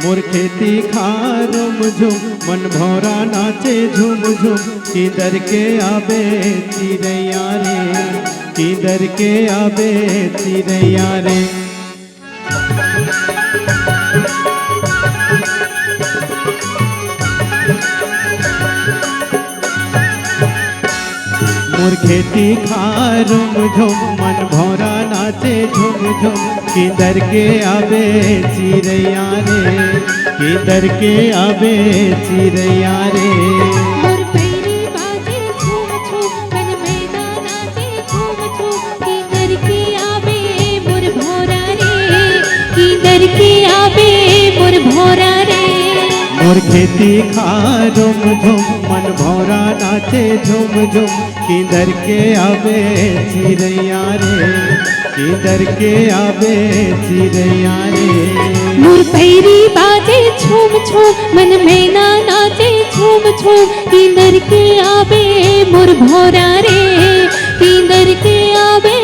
मोर खेती खार झुम मन भौरा नाचे झुम झुम किधर के आबे चिड़ैया रे किधर के आबे चिड़ैया रे। मोर खेती खार झुम मन भौरा नाचे झुम झुम किधर के आबे चिड़ैया रे किधर के आबे चिड़ैया रे। मोर पैरी बाजे झूम झूम मन मैना नाचे झूम झूम किधर के आबे मोर भौरा रे किधर के आबे मोर भौरा रे। मोर खेती खार झुम मन भौरा नाचे झुम झुम किधर के आबे चिड़ैया रे किधर के आबे चिड़ैया रे। मोर पैरी बाजे झूम झूम मन मैना नाचे झूम झूम किधर के आबे मोर भौरा रे किधर के आबे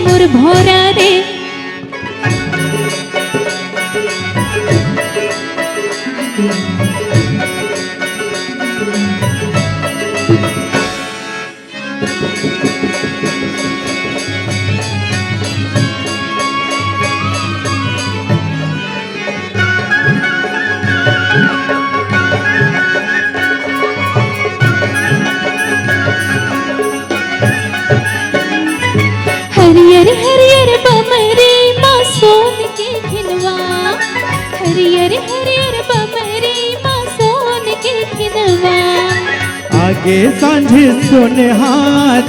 मोर भौरा रे। हरियर हरियर बमरी माँ सोन के खिलवा हरियर हरियर बमरी माँ सोन के खिलवा। आगे सांझे सोनहा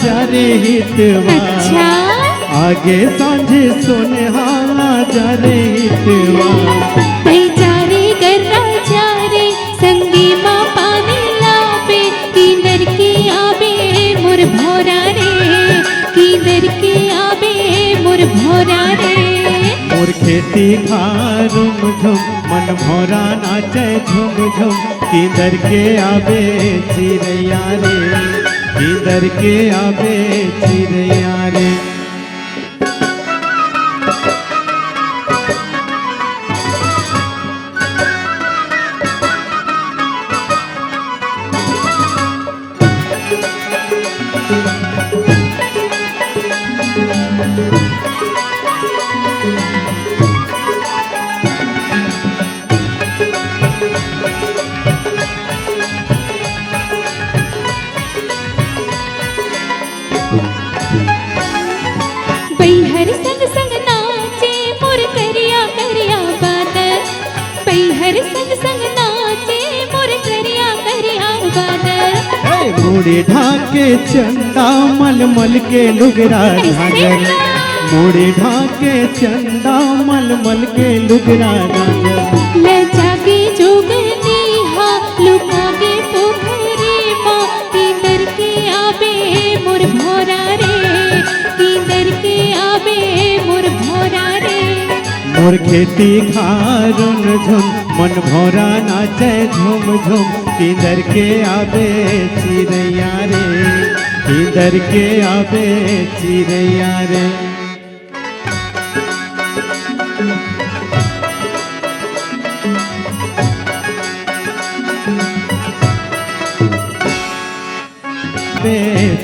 जारे हितवा अच्छा आगे सांझे सोनहा जारे हितवा। जारे गर्रा जारे संगी माँ पानी लाबे किधर के आबे मोर भौरा रे किधर के आबे मोर भौरा रे। मोर खेती खार झुम मन भौरा नाचे झुम झुम किधर के आबे चिड़ैया रे किधर के आबे चिड़ैया रे। पैहर संग संग नाचे मोर करिया करिया बादल पैहर संग संग नाचे मोर करिया करिया बादल। मुड़ी ढाके चंदा मल मल के लुगरा झांझर मुड़ी ढाके चंदा मल मल के लुगरा झांझर। ले जाके जोगनी हा लुकागे पोखरी माँ किधर के आबे मोर भौरा रे किधर के आबे मोर भौरा रे। मोर खेती खार झुम मन भौरा नाचे झुम झुम किधर के आबे चिड़ैया रे किधर के आबे चिड़ैया रे।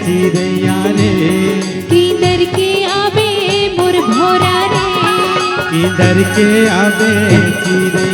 चिड़ैया रे किधर के आबे मोर भौरा रे किधर के आबे चिड़ैया